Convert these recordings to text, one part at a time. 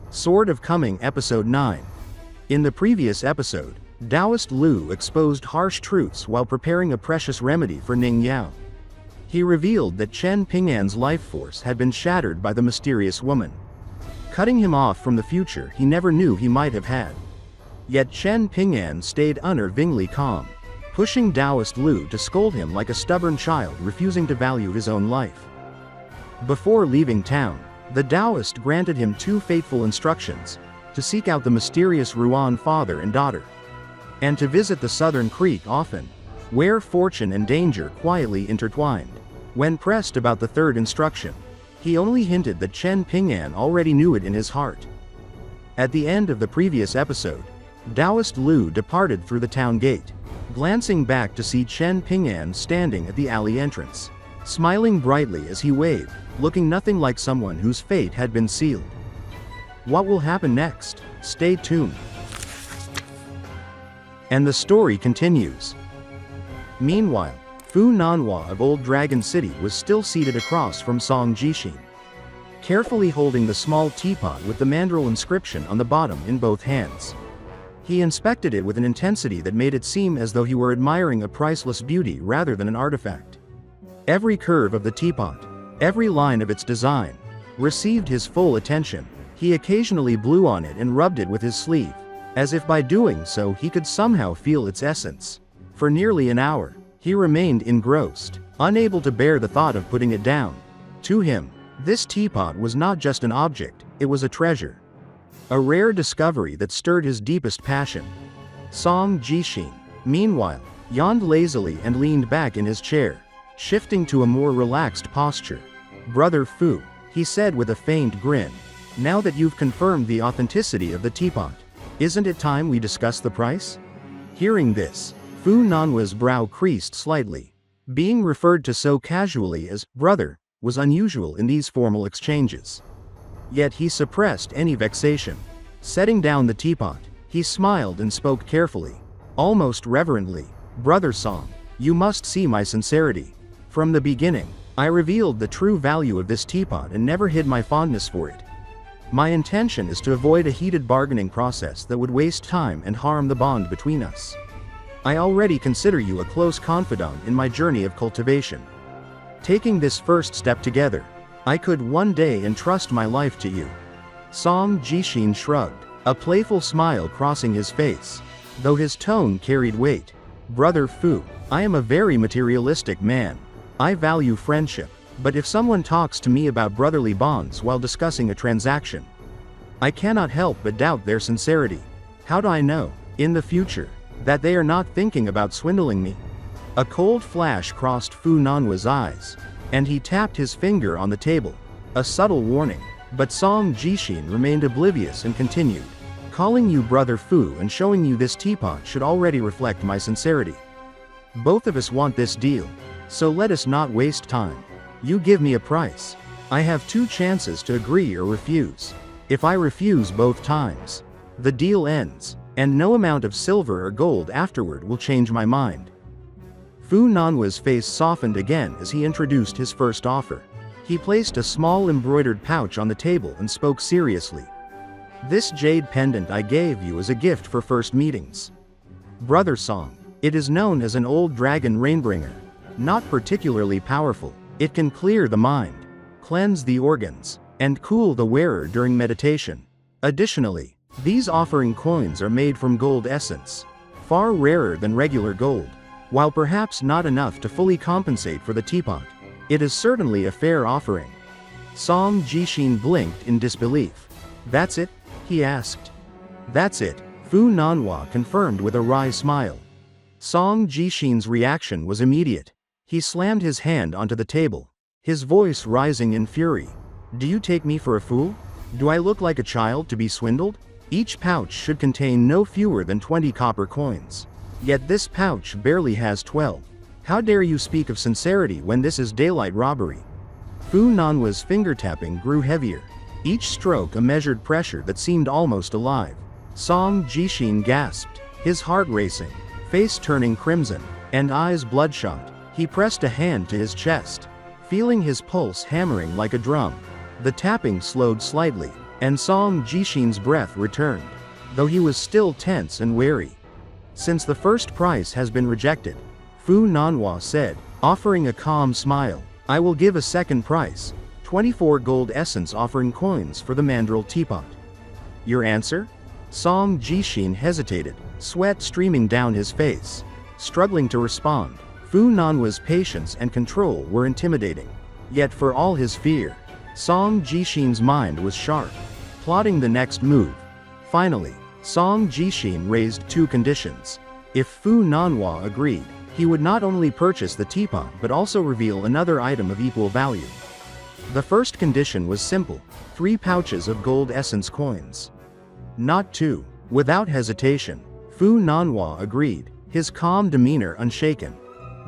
Sword of Coming Episode 9. In the previous episode, Taoist Lu exposed harsh truths while preparing a precious remedy for Ning Yao. He revealed that Chen Ping'an's life force had been shattered by the mysterious woman, cutting him off from the future he never knew he might have had. Yet Chen Ping'an stayed unnervingly calm, pushing Taoist Lu to scold him like a stubborn child refusing to value his own life. Before leaving town, the Taoist granted him 2 fateful instructions: to seek out the mysterious Ruan father and daughter, and to visit the Southern Creek often, where fortune and danger quietly intertwined. When pressed about the 3rd instruction, he only hinted that Chen Ping'an already knew it in his heart. At the end of the previous episode, Taoist Lu departed through the town gate, glancing back to see Chen Ping'an standing at the alley entrance, smiling brightly as he waved, looking nothing like someone whose fate had been sealed. What will happen next? Stay tuned. And the story continues. Meanwhile, Fu Nanhua of Old Dragon City was still seated across from Song Jixin, carefully holding the small teapot with the mandrel inscription on the bottom in both hands. He inspected it with an intensity that made it seem as though he were admiring a priceless beauty rather than an artifact. Every curve of the teapot, every line of its design, received his full attention. He occasionally blew on it and rubbed it with his sleeve, as if by doing so he could somehow feel its essence. For nearly an hour, he remained engrossed, unable to bear the thought of putting it down. To him, this teapot was not just an object, it was a treasure. A rare discovery that stirred his deepest passion. Song Jixin, meanwhile, yawned lazily and leaned back in his chair, shifting to a more relaxed posture. "Brother Fu," he said with a faint grin, "now that you've confirmed the authenticity of the teapot, isn't it time we discuss the price?" Hearing this, Fu Nanhua's brow creased slightly. Being referred to so casually as "brother" was unusual in these formal exchanges. Yet he suppressed any vexation. Setting down the teapot, he smiled and spoke carefully, almost reverently. "Brother Song, you must see my sincerity. From the beginning, I revealed the true value of this teapot and never hid my fondness for it. My intention is to avoid a heated bargaining process that would waste time and harm the bond between us. I already consider you a close confidant in my journey of cultivation. Taking this first step together, I could one day entrust my life to you." Song Jixin shrugged, a playful smile crossing his face, though his tone carried weight. "Brother Fu, I am a very materialistic man. I value friendship, but if someone talks to me about brotherly bonds while discussing a transaction, I cannot help but doubt their sincerity. How do I know, in the future, that they are not thinking about swindling me?" A cold flash crossed Fu Nanhua's eyes, and he tapped his finger on the table, a subtle warning. But Song Jixin remained oblivious and continued, "Calling you Brother Fu and showing you this teapot should already reflect my sincerity. Both of us want this deal, so let us not waste time. You give me a price. I have 2 chances to agree or refuse. If I refuse both times, the deal ends, and no amount of silver or gold afterward will change my mind." Fu Nanhua's face softened again as he introduced his first offer. He placed a small embroidered pouch on the table and spoke seriously. "This jade pendant I gave you as a gift for first meetings. Brother Song, it is known as an old dragon rainbringer. Not particularly powerful, it can clear the mind, cleanse the organs, and cool the wearer during meditation. Additionally, these offering coins are made from gold essence, far rarer than regular gold. While perhaps not enough to fully compensate for the teapot, it is certainly a fair offering." Song Jixin blinked in disbelief. "That's it?" he asked. "That's it," Fu Nanhua confirmed with a wry smile. Song Jixin's reaction was immediate. He slammed his hand onto the table, his voice rising in fury. "Do you take me for a fool? Do I look like a child to be swindled? Each pouch should contain no fewer than 20 copper coins. Yet this pouch barely has 12. How dare you speak of sincerity when this is daylight robbery?" Fu Nanhua's finger tapping grew heavier, each stroke a measured pressure that seemed almost alive. Song Jixin gasped, his heart racing, face turning crimson, and eyes bloodshot. He pressed a hand to his chest, feeling his pulse hammering like a drum. The tapping slowed slightly, And Song Jixin's breath returned, though he was still tense and wary. Since the first price has been rejected, Fu Nanhua said, offering a calm smile, I will give a second price, 24 gold essence offering coins for the mandrel teapot. Your answer? Song Jixin hesitated, sweat streaming down his face. Struggling to respond, Fu Nanhua's patience and control were intimidating. Yet for all his fear, Song Jixin's mind was sharp, plotting the next move. Finally, Song Jixin raised 2 conditions. If Fu Nanhua agreed, he would not only purchase the teapot but also reveal another item of equal value. The first condition was simple, 3 pouches of gold essence coins. Not 2. Without hesitation, Fu Nanhua agreed, his calm demeanor unshaken.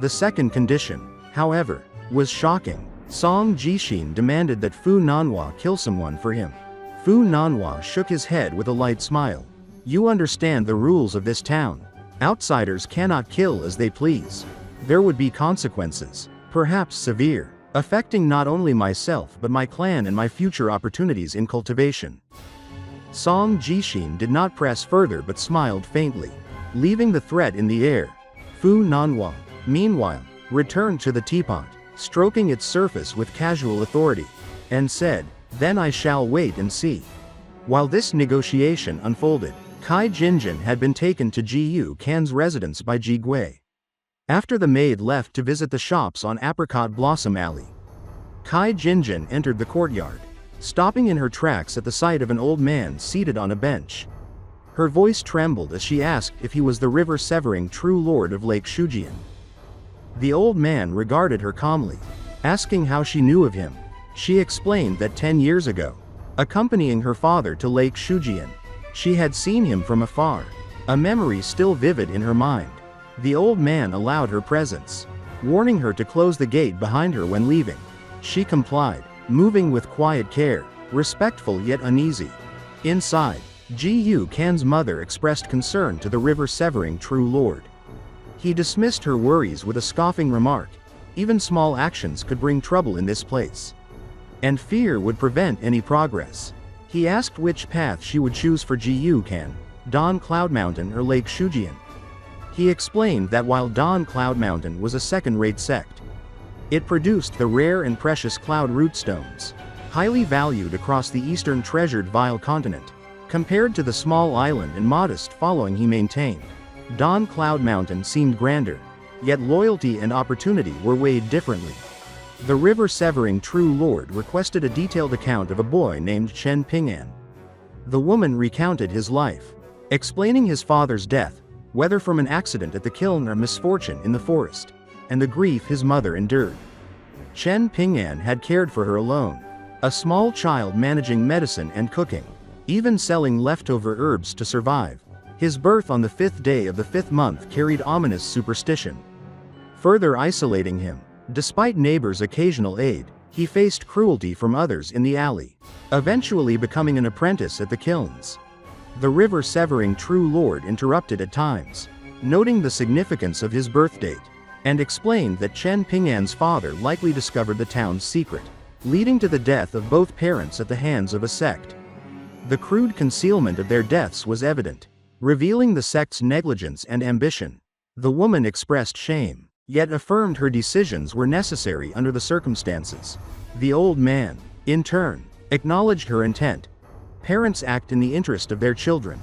The second condition, however, was shocking. Song Jixin demanded that Fu Nanhua kill someone for him. Fu Nanhua shook his head with a light smile. You understand the rules of this town. Outsiders cannot kill as they please. There would be consequences, perhaps severe, affecting not only myself but my clan and my future opportunities in cultivation. Song Jixin did not press further but smiled faintly, leaving the threat in the air. Fu Nanhua, meanwhile, returned to the teapot, stroking its surface with casual authority, and said, Then I shall wait and see. While this negotiation unfolded, Cai Jinjian had been taken to Ji Kan's residence by Ji Gui. After the maid left to visit the shops on Apricot Blossom Alley, Cai Jinjian entered the courtyard, stopping in her tracks at the sight of an old man seated on a bench. Her voice trembled as she asked if he was the river-severing true lord of Lake Shujian. The old man regarded her calmly, asking how she knew of him. She explained that 10 years ago, accompanying her father to Lake Shujian, she had seen him from afar, a memory still vivid in her mind. The old man allowed her presence, warning her to close the gate behind her when leaving. She complied, moving with quiet care, respectful yet uneasy. Inside, Ji Kan's mother expressed concern to the river-severing true lord. He dismissed her worries with a scoffing remark, even small actions could bring trouble in this place. And fear would prevent any progress. He asked which path she would choose for Ji Kan, Dawn Cloud Mountain or Lake Shujian. He explained that while Dawn Cloud Mountain was a second-rate sect, it produced the rare and precious cloud rootstones, highly valued across the eastern treasured Vile continent. Compared to the small island and modest following he maintained, Dawn Cloud Mountain seemed grander, yet loyalty and opportunity were weighed differently. The river-severing true lord requested a detailed account of a boy named Chen Ping'an. The woman recounted his life, explaining his father's death, whether from an accident at the kiln or misfortune in the forest, and the grief his mother endured. Chen Ping'an had cared for her alone, a small child managing medicine and cooking, even selling leftover herbs to survive. His birth on the 5th day of the 5th month carried ominous superstition, further isolating him. Despite neighbors' occasional aid, he faced cruelty from others in the alley, eventually becoming an apprentice at the kilns. The river-severing true lord interrupted at times, noting the significance of his birth date, and explained that Chen Ping'an's father likely discovered the town's secret, leading to the death of both parents at the hands of a sect. The crude concealment of their deaths was evident, revealing the sect's negligence and ambition. The woman expressed shame, yet affirmed her decisions were necessary under the circumstances. The old man, in turn, acknowledged her intent. Parents act in the interest of their children.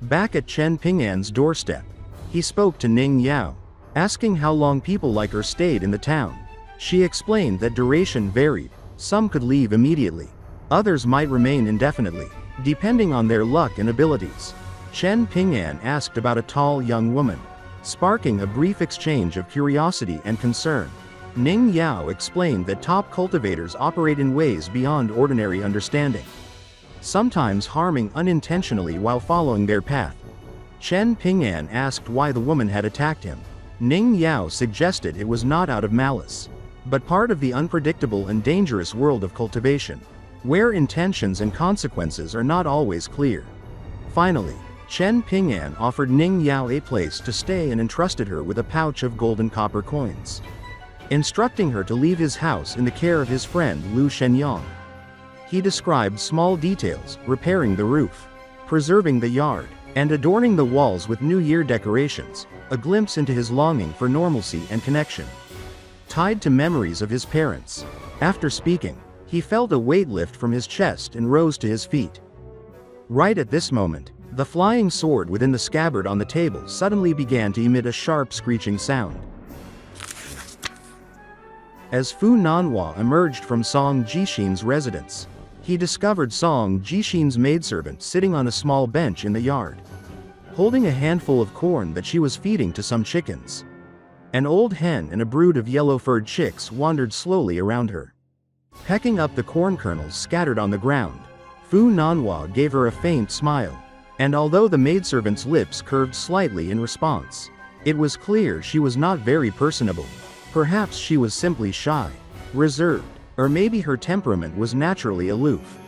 Back at Chen Ping'an's doorstep, he spoke to Ning Yao, asking how long people like her stayed in the town. She explained that duration varied, some could leave immediately, others might remain indefinitely, depending on their luck and abilities. Chen Ping'an asked about a tall young woman, sparking a brief exchange of curiosity and concern. Ning Yao explained that top cultivators operate in ways beyond ordinary understanding, sometimes harming unintentionally while following their path. Chen Ping'an asked why the woman had attacked him. Ning Yao suggested it was not out of malice, but part of the unpredictable and dangerous world of cultivation, where intentions and consequences are not always clear. Finally, Chen Ping'an offered Ning Yao a place to stay and entrusted her with a pouch of gold and copper coins, instructing her to leave his house in the care of his friend Lu Shenyang. He described small details, repairing the roof, preserving the yard, and adorning the walls with New Year decorations, a glimpse into his longing for normalcy and connection, tied to memories of his parents. After speaking, he felt a weight lift from his chest and rose to his feet. Right at this moment, the flying sword within the scabbard on the table suddenly began to emit a sharp screeching sound. As Fu Nanhua emerged from Song Jixin's residence, he discovered Song Jixin's maidservant sitting on a small bench in the yard, holding a handful of corn that she was feeding to some chickens. An old hen and a brood of yellow-furred chicks wandered slowly around her, pecking up the corn kernels scattered on the ground. Fu Nanhua gave her a faint smile, and although the maidservant's lips curved slightly in response, it was clear she was not very personable. Perhaps she was simply shy, reserved, or maybe her temperament was naturally aloof.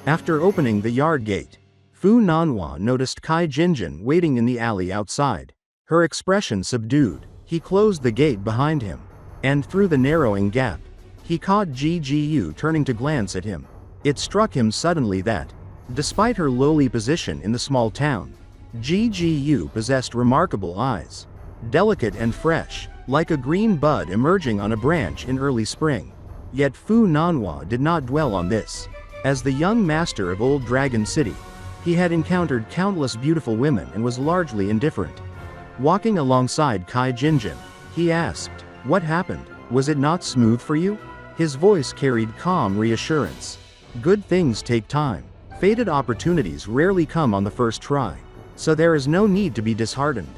After opening the yard gate, Fu Nanhua noticed Cai Jinjian waiting in the alley outside. Her expression subdued. He closed the gate behind him, and through the narrowing gap, he caught Ji turning to glance at him. It struck him suddenly that, despite her lowly position in the small town, Ji possessed remarkable eyes, delicate and fresh, like a green bud emerging on a branch in early spring. Yet Fu Nanhua did not dwell on this. As the young master of Old Dragon City, he had encountered countless beautiful women and was largely indifferent. Walking alongside Cai Jinjian, he asked, "What happened? Was it not smooth for you?" His voice carried calm reassurance. "Good things take time. Fated opportunities rarely come on the first try, so there is no need to be disheartened."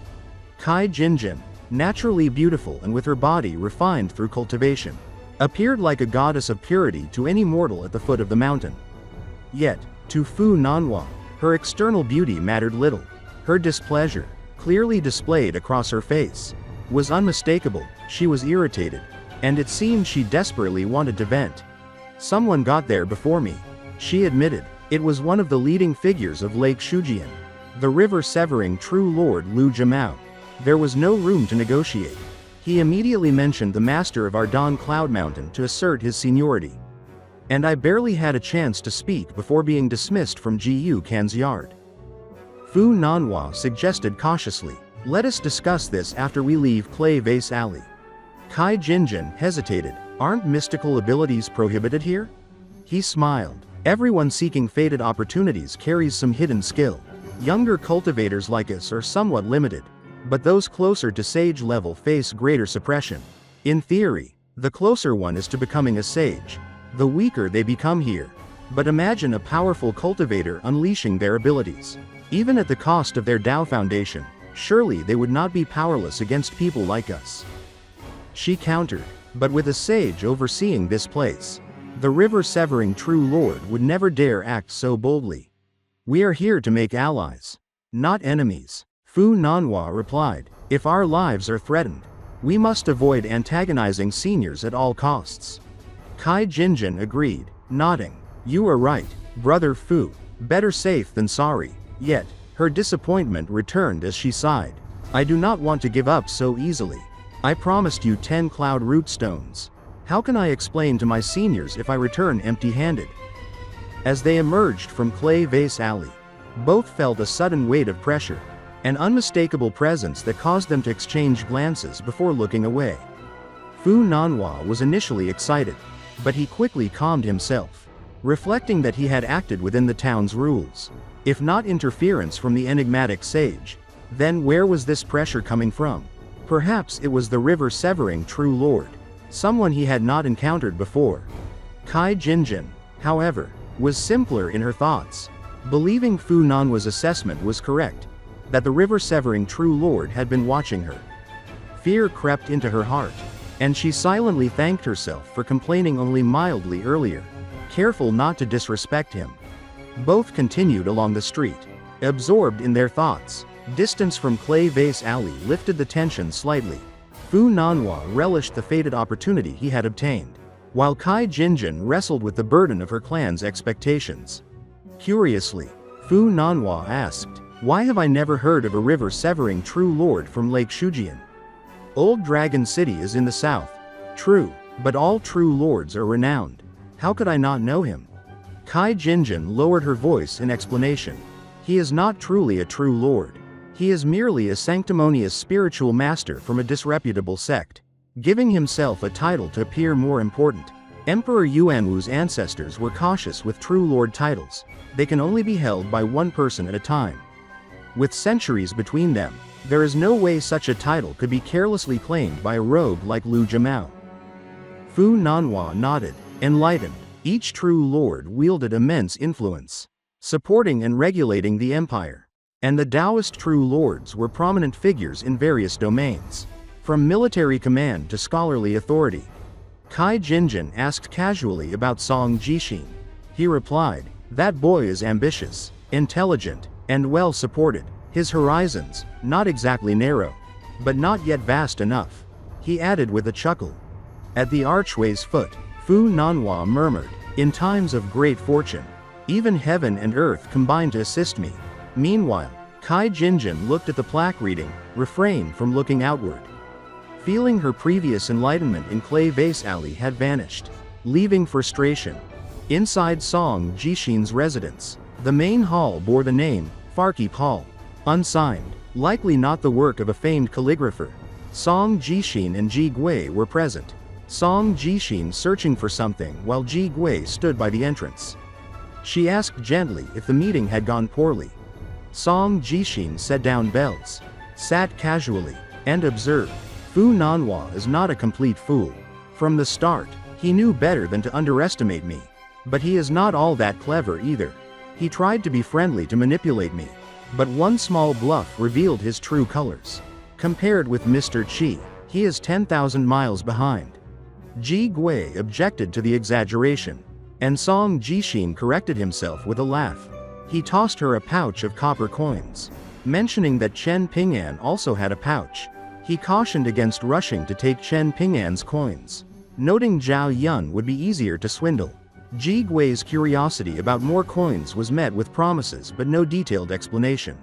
Cai Jinjian, naturally beautiful and with her body refined through cultivation, appeared like a goddess of purity to any mortal at the foot of the mountain. Yet, to Fu Nanhua, her external beauty mattered little. Her displeasure, clearly displayed across her face, was unmistakable. She was irritated, and it seemed she desperately wanted to vent. "Someone got there before me," she admitted. It was one of the leading figures of Lake Shujian, the river-severing true lord Lu Jimao. There was no room to negotiate. He immediately mentioned the master of Ardon Cloud Mountain to assert his seniority. And I barely had a chance to speak before being dismissed from Jiu Kan's yard. Fu Nanhua suggested cautiously, "Let us discuss this after we leave Clay Vase Alley." Cai Jinjian hesitated. "Aren't mystical abilities prohibited here?" He smiled. "Everyone seeking fated opportunities carries some hidden skill. Younger cultivators like us are somewhat limited, but those closer to sage level face greater suppression. In theory, the closer one is to becoming a sage, the weaker they become here. But imagine a powerful cultivator unleashing their abilities. Even at the cost of their Dao foundation, surely they would not be powerless against people like us." She countered, "But with a sage overseeing this place, the river-severing true lord would never dare act so boldly. We are here to make allies, not enemies." Fu Nanhua replied, "If our lives are threatened, we must avoid antagonizing seniors at all costs." Cai Jinjian agreed, nodding. "You are right, brother Fu. Better safe than sorry." Yet, her disappointment returned as she sighed. "I do not want to give up so easily. I promised you 10 cloud root stones. How can I explain to my seniors if I return empty-handed?" As they emerged from Clay Vase Alley, both felt a sudden weight of pressure, an unmistakable presence that caused them to exchange glances before looking away. Fu Nanhua was initially excited, but he quickly calmed himself, reflecting that he had acted within the town's rules. If not interference from the enigmatic sage, then where was this pressure coming from? Perhaps it was the river-severing true lord, someone he had not encountered before. Cai Jinjian, however, was simpler in her thoughts. Believing Fu Nanhua's assessment was correct, that the river-severing true lord had been watching her. Fear crept into her heart, and she silently thanked herself for complaining only mildly earlier, careful not to disrespect him. Both continued along the street, absorbed in their thoughts. Distance from Clay Vase Alley lifted the tension slightly. Fu Nanhua relished the fated opportunity he had obtained, while Cai Jinjian wrestled with the burden of her clan's expectations. Curiously, Fu Nanhua asked, "Why have I never heard of a river-severing true lord from Lake Shujian? Old Dragon City is in the south. True, but all true lords are renowned. How could I not know him?" Cai Jinjian lowered her voice in explanation. He is not truly a true lord. He is merely a sanctimonious spiritual master from a disreputable sect, giving himself a title to appear more important. Emperor Yuanwu's ancestors were cautious with true lord titles. They can only be held by one person at a time. With centuries between them, there is no way such a title could be carelessly claimed by a rogue like Lu Jimao. Fu Nanhua nodded, enlightened. Each true lord wielded immense influence, supporting and regulating the empire. And the Taoist true lords were prominent figures in various domains, from military command to scholarly authority. Cai Jinjian asked casually about Song Jixin. He replied, "That boy is ambitious, intelligent, and well supported. His horizons, not exactly narrow, but not yet vast enough," he added with a chuckle. At the archway's foot, Fu Nanhua murmured, "In times of great fortune, even heaven and earth combine to assist me." Meanwhile, Cai Jinjian looked at the plaque reading, "Refrain from looking outward." Feeling her previous enlightenment in Clay Vase Alley had vanished, leaving frustration. Inside Song Jixin's residence, the main hall bore the name, Farkeep Hall. Unsigned, likely not the work of a famed calligrapher. Song Jixin and Ji Gui were present. Song Jixin searching for something while Ji Gui stood by the entrance. She asked gently if the meeting had gone poorly. Song Jixin set down bells, sat casually, and observed. Fu Nanhua is not a complete fool. From the start, he knew better than to underestimate me. But he is not all that clever either. He tried to be friendly to manipulate me. But one small bluff revealed his true colors. Compared with Mr. Qi, he is 10,000 miles behind. Ji Gui objected to the exaggeration, and Song Jixin corrected himself with a laugh. He tossed her a pouch of copper coins. Mentioning that Chen Ping'an also had a pouch, he cautioned against rushing to take Chen Ping'an's coins, noting Zhao Yun would be easier to swindle. Ji Gui's curiosity about more coins was met with promises but no detailed explanation.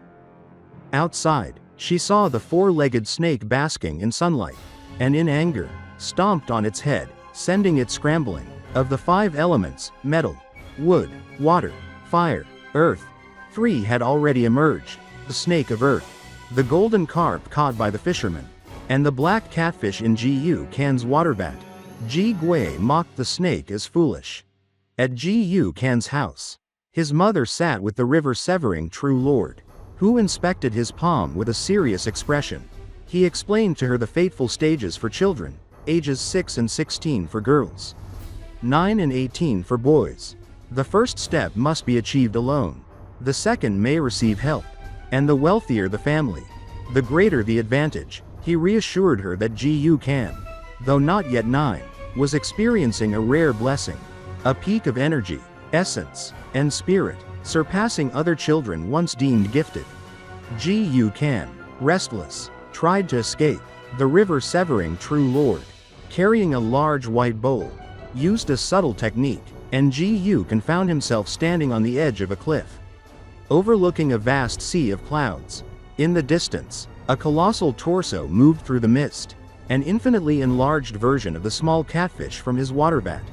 Outside, she saw the four-legged snake basking in sunlight, and in anger, stomped on its head, sending it scrambling. Of the 5 elements, metal, wood, water, fire, earth, 3 had already emerged: the snake of earth, the golden carp caught by the fisherman, and the black catfish in Ji Kan's water vat. Ji Gui mocked the snake as foolish. At Ji Kan's house, his mother sat with the river-severing true lord, who inspected his palm with a serious expression. He explained to her the fateful stages for children, ages 6 and 16 for girls, 9 and 18 for boys. The first step must be achieved alone. The second may receive help. And the wealthier the family, the greater the advantage. He reassured her that Ji Kan, though not yet 9, was experiencing a rare blessing, a peak of energy, essence, and spirit, surpassing other children once deemed gifted. Ji Kan, restless, tried to escape. The river-severing true lord, carrying a large white bowl, used a subtle technique, and Ji Kan found himself standing on the edge of a cliff, overlooking a vast sea of clouds. In the distance, a colossal torso moved through the mist, an infinitely enlarged version of the small catfish from his water vat.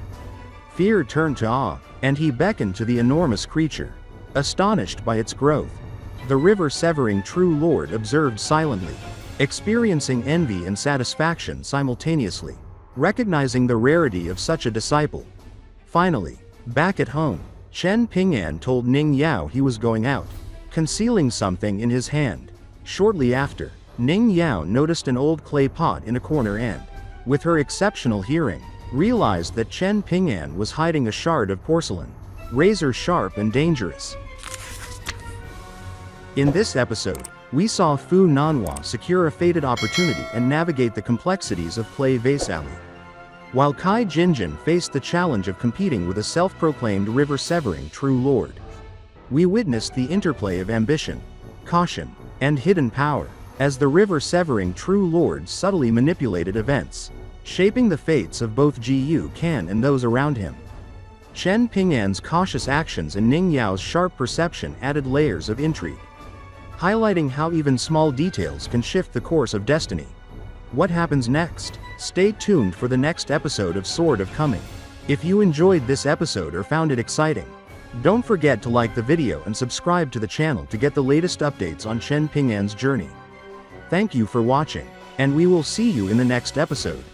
Fear turned to awe, and he beckoned to the enormous creature, astonished by its growth. The river-severing true lord observed silently, experiencing envy and satisfaction simultaneously, recognizing the rarity of such a disciple. Finally, back at home, Chen Ping'an told Ning Yao he was going out, concealing something in his hand. Shortly after, Ning Yao noticed an old clay pot in a corner and, with her exceptional hearing, realized that Chen Ping'an was hiding a shard of porcelain, razor sharp and dangerous. In this episode, we saw Fu Nanhua secure a fated opportunity and navigate the complexities of Clay Vase Alley, while Cai Jinjian faced the challenge of competing with a self-proclaimed river-severing true lord. We witnessed the interplay of ambition, caution, and hidden power, as the river-severing true lord subtly manipulated events, shaping the fates of both Ji Kan and those around him. Chen Ping'an's cautious actions and Ning Yao's sharp perception added layers of intrigue, highlighting how even small details can shift the course of destiny. What happens next? Stay tuned for the next episode of Sword of Coming. If you enjoyed this episode or found it exciting, Don't forget to like the video and subscribe to the channel to get the latest updates on Chen Ping'an's journey. Thank you for watching, and we will see you in the next episode.